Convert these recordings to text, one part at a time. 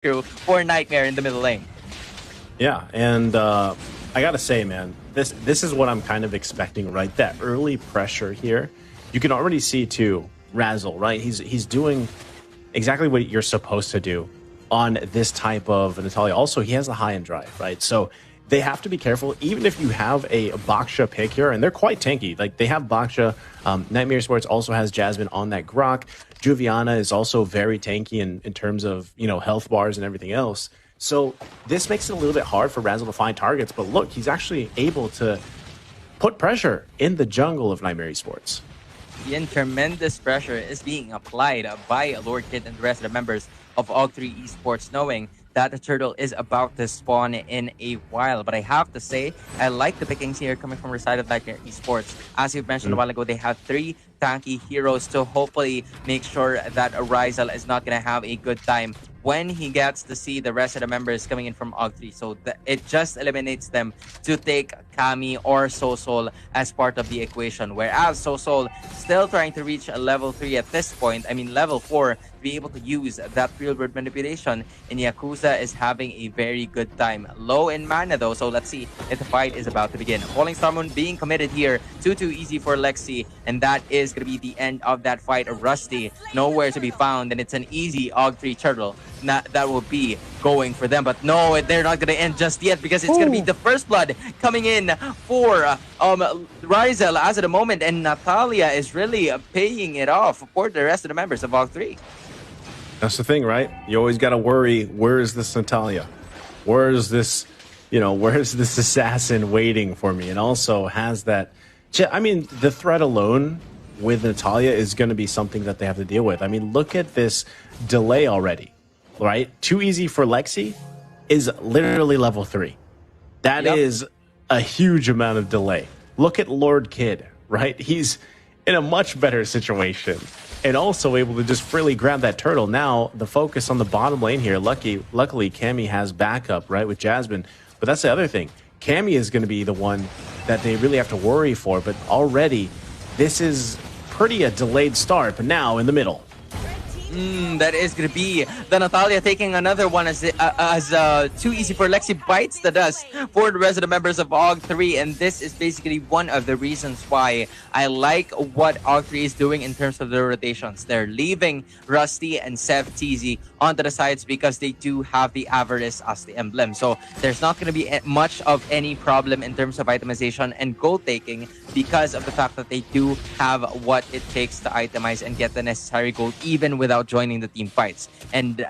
through for Nightmare in the middle lane. Yeah, and I gotta say, man, this is what I'm kind of expecting, right? That early pressure here. You can already see too, Razzle, right? He's doing exactly what you're supposed to do on this type of Natalia. Also, he has the high end drive, right? So they have to be careful, even if you have a Baksha pick here, and they're quite tanky. Like, they have Baksha. Nightmare Sports also has Jasmine on that Grok. Juviana is also very tanky in terms of, you know, health bars and everything else. So this makes it a little bit hard for Razzle to find targets, but look, he's actually able to put pressure in the jungle of Nightmare Sports. Ian, tremendous pressure is being applied by Lord Kid and the rest of the members of AUG3 Esports, knowing that the turtle is about to spawn in a while. But I have to say, I like the pickings here coming from the side of Nightmare Esports. As you mentioned a while ago, they have 3 tanky heroes to hopefully make sure that Rizal is not going to have a good time when he gets to see the rest of the members coming in from AUG3. So it just eliminates them to take Kami or Sosol as part of the equation. Whereas Sosol still trying to reach a level 3 at this point, I mean level 4, to be able to use that real world manipulation. And Yakuza is having a very good time. Low in mana though, so let's see if the fight is about to begin. Falling Star Moon being committed here, 2-2 easy for Lexi, and that is going to be the end of that fight. Rusty nowhere to be found, and it's an easy AUG3 turtle that will be going for them. But no, they're not going to end just yet, because it's going to be the first blood coming in for Rizal as of the moment, and Natalia is really paying it off for the rest of the members of AUG3. That's the thing, right? You always got to worry, where is this Natalia? Where is this, you know, where is this assassin waiting for me? And also has that, I mean, the threat alone with Natalia is going to be something that they have to deal with. I mean, look at this delay already, right? Too easy for Lexi is literally level 3. That is a huge amount of delay. Look at Lord Kid, right? He's in a much better situation and also able to just freely grab that turtle. Now, the focus on the bottom lane here, luckily, Cammy has backup, right, with Jasmine. But that's the other thing. Cammy is going to be the one that they really have to worry for. But already, this is pretty a delayed start. But now, in the middle. That is going to be the Natalia taking another one as too easy for Lexi bites the dust for the rest of the members of AUG3. And this is basically one of the reasons why I like what AUG3 is doing in terms of the rotations. They're leaving Rusty and Sev TZ onto the sides because they do have the Avarice as the emblem. So there's not going to be much of any problem in terms of itemization and gold taking, because of the fact that they do have what it takes to itemize and get the necessary gold even without joining the team fights. And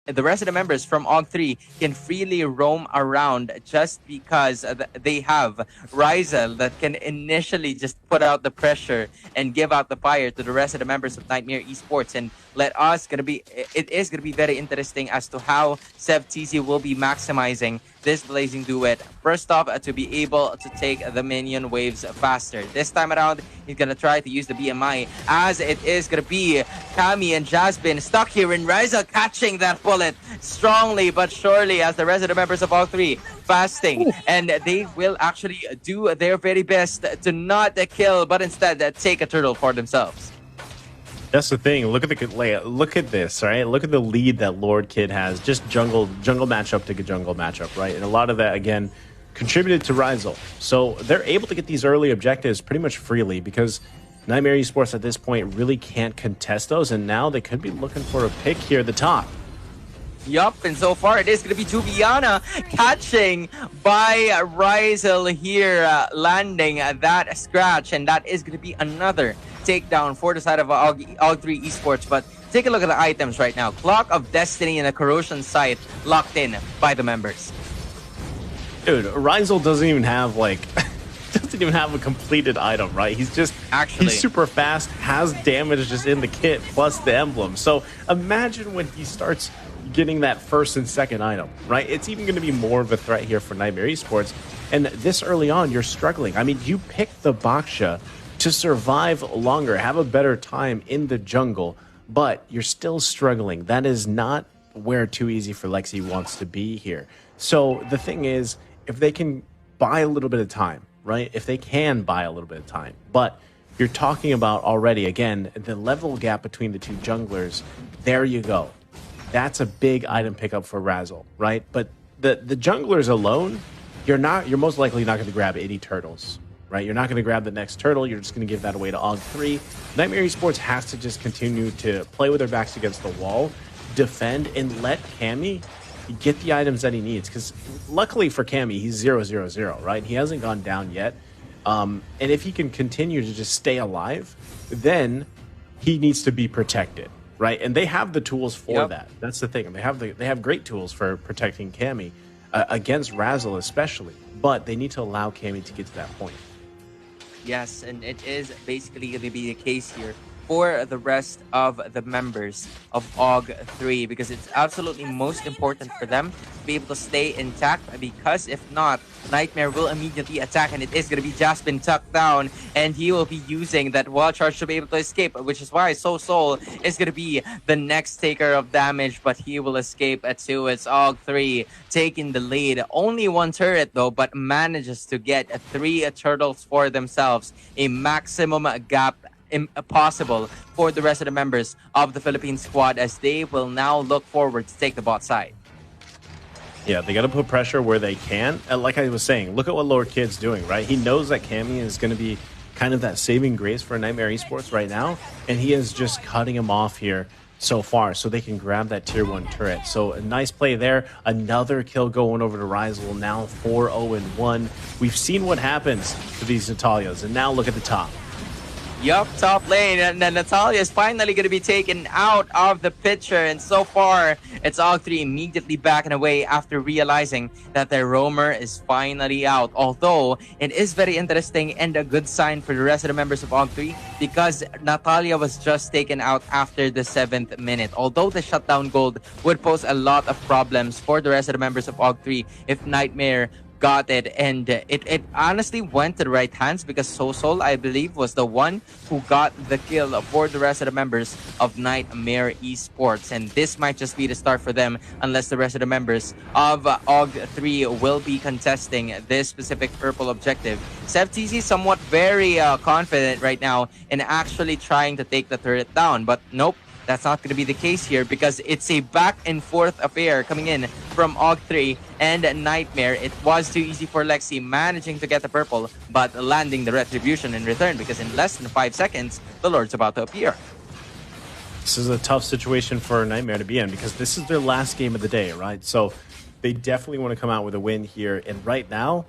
the rest of the members from AUG3 can freely roam around just because they have Rizal that can initially just put out the pressure and give out the fire to the rest of the members of Nightmare Esports. And it is gonna be very interesting as to how Sev TZ will be maximizing this Blazing Duet. First off, to be able to take the minion waves faster. This time around, he's gonna try to use the BMI, as it is gonna be Kami and Jasmine stuck here, and Rizal catching that bullet strongly but surely as the rest of the members of AUG3 fasting. And they will actually do their very best to not kill, but instead take a turtle for themselves. That's the thing. Look at this, right? Look at the lead that Lord Kid has. Just jungle matchup to jungle matchup, right? And a lot of that, again, contributed to Rizal. So they're able to get these early objectives pretty much freely, because Nightmare Esports at this point really can't contest those. And now they could be looking for a pick here at the top. Yup, and so far it is going to be Juviana catching by Rizal here, landing that scratch, and that is going to be another takedown for the side of AUG3 Esports. But take a look at the items right now. Clock of Destiny and a Corrosion Sight locked in by the members. Dude, Rizal doesn't even have a completed item, right? He's just he's super fast, has damage just in the kit plus the emblem. So imagine when he starts getting that first and second item, right? It's even going to be more of a threat here for Nightmare Esports. And this early on, you're struggling. I mean, you pick the Baksha to survive longer, have a better time in the jungle, but you're still struggling. That is not where Too Easy for Lexi wants to be here. So the thing is, if they can buy a little bit of time, right? If they can buy a little bit of time, but you're talking about already, again, the level gap between the two junglers, there you go. That's a big item pickup for Razzle, right? But the junglers alone, you're most likely not going to grab any turtles, right? You're not going to grab the next turtle. You're just going to give that away to AUG3. Nightmare Esports has to just continue to play with their backs against the wall, defend, and let Cammy get the items that he needs. Because luckily for Cammy, he's 0-0-0, right? He hasn't gone down yet. And if he can continue to just stay alive, then he needs to be protected, right? And they have the tools for that. That's the thing. They have great tools for protecting Cammy against Razzle especially. But they need to allow Cammy to get to that point. Yes, and it is basically going to be the case here for the rest of the members of AUG3, because it's absolutely most important for them to be able to stay intact, because if not, Nightmare will immediately attack, and it is going to be Jasmine tucked down, and he will be using that wall charge to be able to escape, which is why Soul is going to be the next taker of damage, but he will escape too. It's AUG3 taking the lead. Only one turret though, but manages to get 3 turtles for themselves, a maximum gap possible for the rest of the members of the Philippine squad, as they will now look forward to take the bot side. Yeah, they got to put pressure where they can. And like I was saying, look at what Lord Kid's doing, right? He knows that Cammy is going to be kind of that saving grace for Nightmare Esports right now, and he is just cutting him off here so far so they can grab that tier 1 turret. So a nice play there. Another kill going over to Razzle, now 4-0-1. We've seen what happens to these Natalias, and now look at the top. Yup, top lane, and then Natalia is finally going to be taken out of the picture, and so far, it's AUG3 immediately backing away after realizing that their roamer is finally out. Although, it is very interesting and a good sign for the rest of the members of AUG3, because Natalia was just taken out after the 7th minute. Although the shutdown gold would pose a lot of problems for the rest of the members of AUG3 if Nightmare got it, and it honestly went to the right hands, because Soul, I believe, was the one who got the kill for the rest of the members of Nightmare Esports, and this might just be the start for them unless the rest of the members of AUG3 will be contesting this specific purple objective. SevTZ somewhat very confident right now in actually trying to take the turret down, but nope. That's not going to be the case here, because it's a back and forth affair coming in from AUG3 and Nightmare. It was too easy for Lexi managing to get the purple, but landing the retribution in return, because in less than 5 seconds, the Lord's about to appear. This is a tough situation for Nightmare to be in, because this is their last game of the day, right? So they definitely want to come out with a win here. And right now,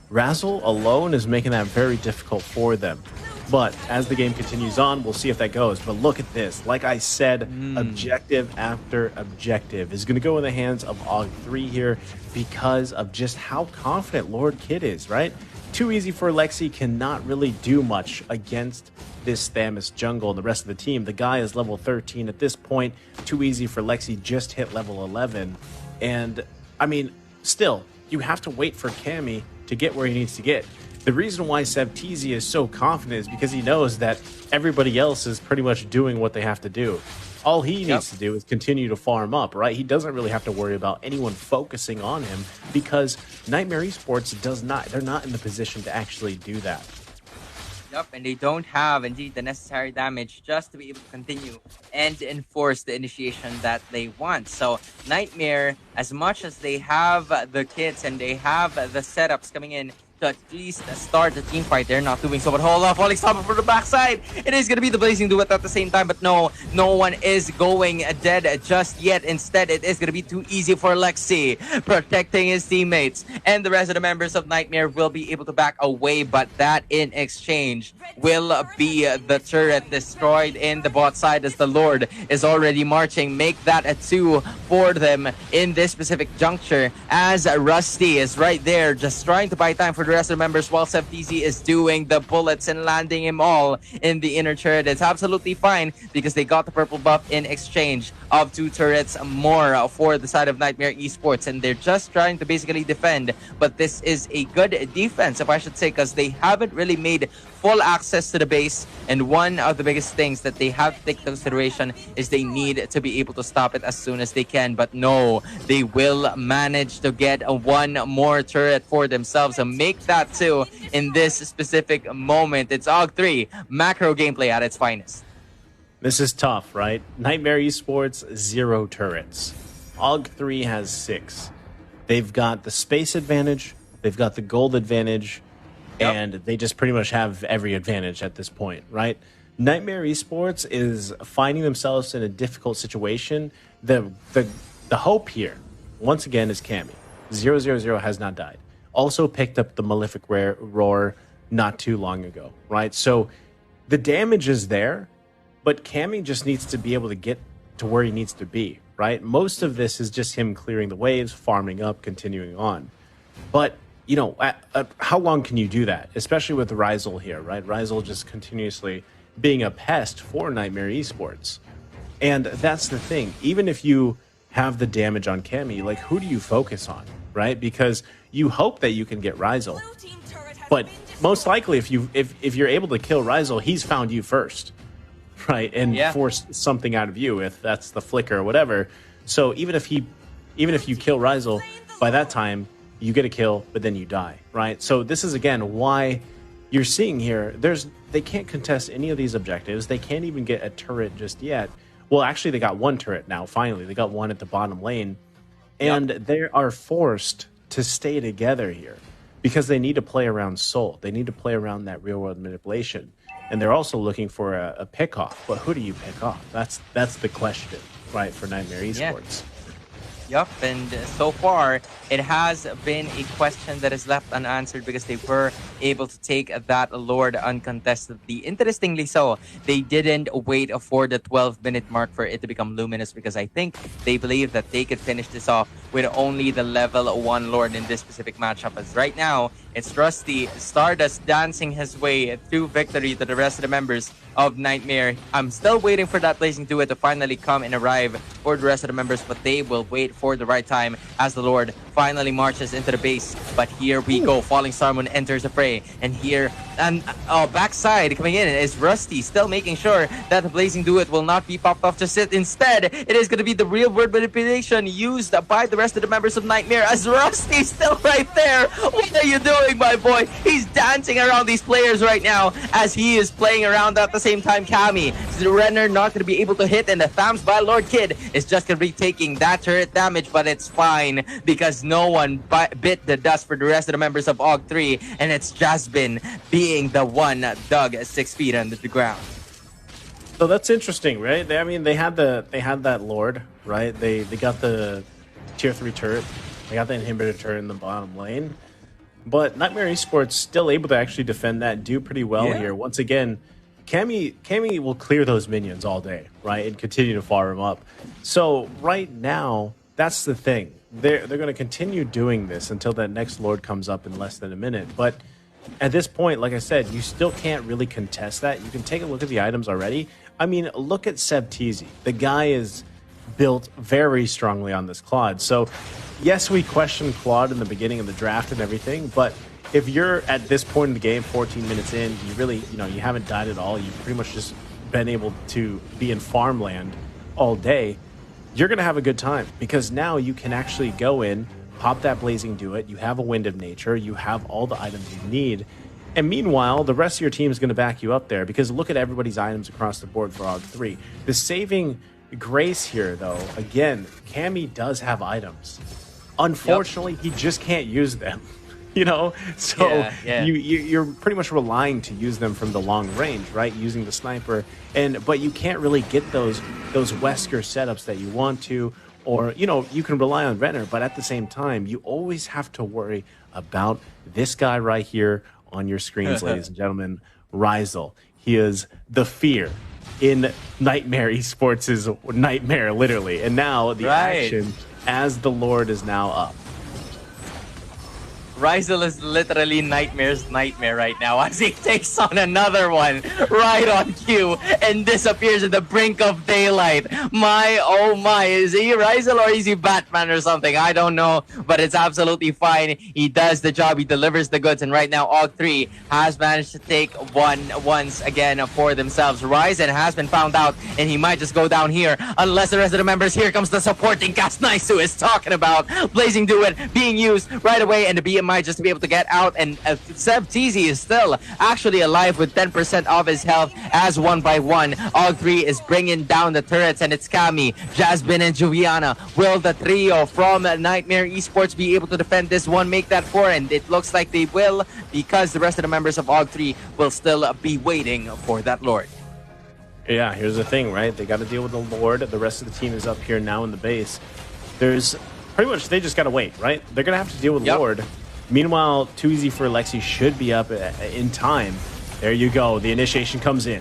Razzle alone is making that very difficult for them. But as the game continues on, we'll see if that goes. But look at this. Like I said, objective after objective is going to go in the hands of AUG3 here, because of just how confident Lord Kid is, right? Too easy for Lexi, cannot really do much against this Thamus jungle and the rest of the team. The guy is level 13 at this point. Too easy for Lexi, just hit level 11. And, I mean, still, you have to wait for Cammy to get where he needs to get. The reason why SevTZ is so confident is because he knows that everybody else is pretty much doing what they have to do. All he needs to do is continue to farm up, right? He doesn't really have to worry about anyone focusing on him, because Nightmare Esports they're not in the position to actually do that. Yep, and they don't have, indeed, the necessary damage just to be able to continue and enforce the initiation that they want. So Nightmare, as much as they have the kits and they have the setups coming in to at least start the team fight, they're not doing so. But hold on, falling stopper for the backside. It is going to be the Blazing Duet at the same time, but no one is going dead just yet. Instead, it is going to be too easy for Lexi, protecting his teammates, and the rest of the members of Nightmare will be able to back away, but that in exchange will be the turret destroyed in the bot side, as the Lord is already marching. Make that a 2 for them in this specific juncture, as Rusty is right there just trying to buy time for the rest of the members, while SevTZ is doing the bullets and landing him all in the inner turret. It's absolutely fine, because they got the purple buff in exchange of 2 turrets more for the side of Nightmare Esports, and they're just trying to basically defend. But this is a good defense, if I should say, because they haven't really made full access to the base, and one of the biggest things that they have to take into consideration is they need to be able to stop it as soon as they can. But no, they will manage to get one more turret for themselves and make that 2 in this specific moment. It's AUG3 macro gameplay at its finest. This is tough, right? Nightmare Esports, 0 turrets. AUG3 has 6. They've got the space advantage, they've got the gold advantage, and they just pretty much have every advantage at this point, right? Nightmare Esports is finding themselves in a difficult situation. The hope here, once again, is Cammy. 000 has not died. Also picked up the Malefic Roar not too long ago, right? So the damage is there, but Cammy just needs to be able to get to where he needs to be, right? Most of this is just him clearing the waves, farming up, continuing on. But, you know, how long can you do that? Especially with Ryzel here, right? Ryzel just continuously being a pest for Nightmare Esports. And that's the thing. Even if you have the damage on Cammy, like, who do you focus on, right? Because you hope that you can get Ryzel. But most likely, if you're able to kill Ryzel, he's found you first, right? And force something out of you, if that's the flicker or whatever. So even if you kill Ryzel, by that time you get a kill, but then you die, right? So this is again why you're seeing here. They can't contest any of these objectives. They can't even get a turret just yet. Well, actually, they got one turret now. Finally, they got one at the bottom lane, and they are forced to stay together here because they need to play around Soul. They need to play around that real world manipulation. And they're also looking for a pick off. But who do you pick off? That's the question, right, for Nightmare Esports. Yup, and so far it has been a question that is left unanswered because they were able to take that Lord uncontestedly. Interestingly so, they didn't wait for the 12-minute mark for it to become luminous because I think they believe that they could finish this off with only the level 1 Lord in this specific matchup. As right now, it's Rusty Stardust dancing his way through victory to the rest of the members of Nightmare. I'm still waiting for that Blazing Duet to finally come and arrive for the rest of the members, but they will wait for the right time as the Lord finally marches into the base. But here we go. Falling Star Moon enters the fray, and here backside coming in is Rusty, still making sure that the Blazing Duet will not be popped off just yet. Instead, it is going to be the real world manipulation used by the rest of the members of Nightmare as Rusty's still right there. What are you doing, my boy? He's dancing around these players right now as he is playing around at the same time. Cammy, the Renner not going to be able to hit, and the Thams by Lord Kid is just going to be taking that turret damage, but it's fine because no one bit the dust for the rest of the members of AUG3, and it's Jasmine being the one dug 6 feet under the ground. So that's interesting, right? They had that Lord, right? They got the tier 3 turret, they got the inhibitor turret in the bottom lane, but Nightmare Esports still able to actually defend that, do pretty well here. Once again, Cammy will clear those minions all day, right, and continue to farm them up. So right now, that's the thing. They're going to continue doing this until that next Lord comes up in less than a minute. But at this point, like I said, you still can't really contest that. You can take a look at the items already. I mean, look at Sebteezy. The guy is built very strongly on this Claude. So yes, we questioned Claude in the beginning of the draft and everything, but if you're at this point in the game, 14 minutes in, you really, you haven't died at all. You've pretty much just been able to be in farmland all day. You're going to have a good time because now you can actually go in, pop that Blazing Duet. You have a Wind of Nature. You have all the items you need. And meanwhile, the rest of your team is going to back you up there because look at everybody's items across the board for AUG3. The saving grace here, though, again, Cammy does have items. Unfortunately, he just can't use them. So you're pretty much relying to use them from the long range, right? Using the sniper, but you can't really get those Wesker setups that you want to, or you can rely on Renner, but at the same time, you always have to worry about this guy right here on your screens, ladies and gentlemen, Ryzel. He is the fear in Nightmare Esports' nightmare, literally, and now the action as the Lord is now up. Ryzel is literally Nightmare's nightmare right now as he takes on another one right on cue and disappears at the brink of daylight. My, oh my, is he Ryzel or is he Batman or something? I don't know, but it's absolutely fine. He does the job, he delivers the goods, and right now AUG3 has managed to take one once again for themselves. Ryzen has been found out, and he might just go down here unless the rest of the members, here comes the supporting cast. Nice who is talking about Blazing Duet being used right away, and the BMI might just to be able to get out. And Seb Teasy is still actually alive with 10% of his health as 1-by-1. AUG3 is bringing down the turrets, and it's Kami, Jasmine, and Juliana. Will the trio from Nightmare Esports be able to defend this one, make that 4? And it looks like they will, because the rest of the members of AUG3 will still be waiting for that Lord. Yeah, here's the thing, right? They got to deal with the Lord. The rest of the team is up here now in the base. There's pretty much, they just got to wait, right? They're going to have to deal with Lord. Meanwhile, Too Easy for Lexi should be up in time. There you go. The initiation comes in.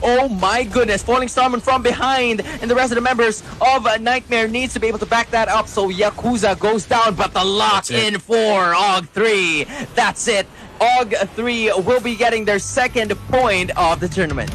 Oh my goodness, Falling Starman from behind, and the rest of the members of Nightmare needs to be able to back that up, so Yakuza goes down, but the lock in for AUG3. That's it. AUG3 will be getting their second point of the tournament.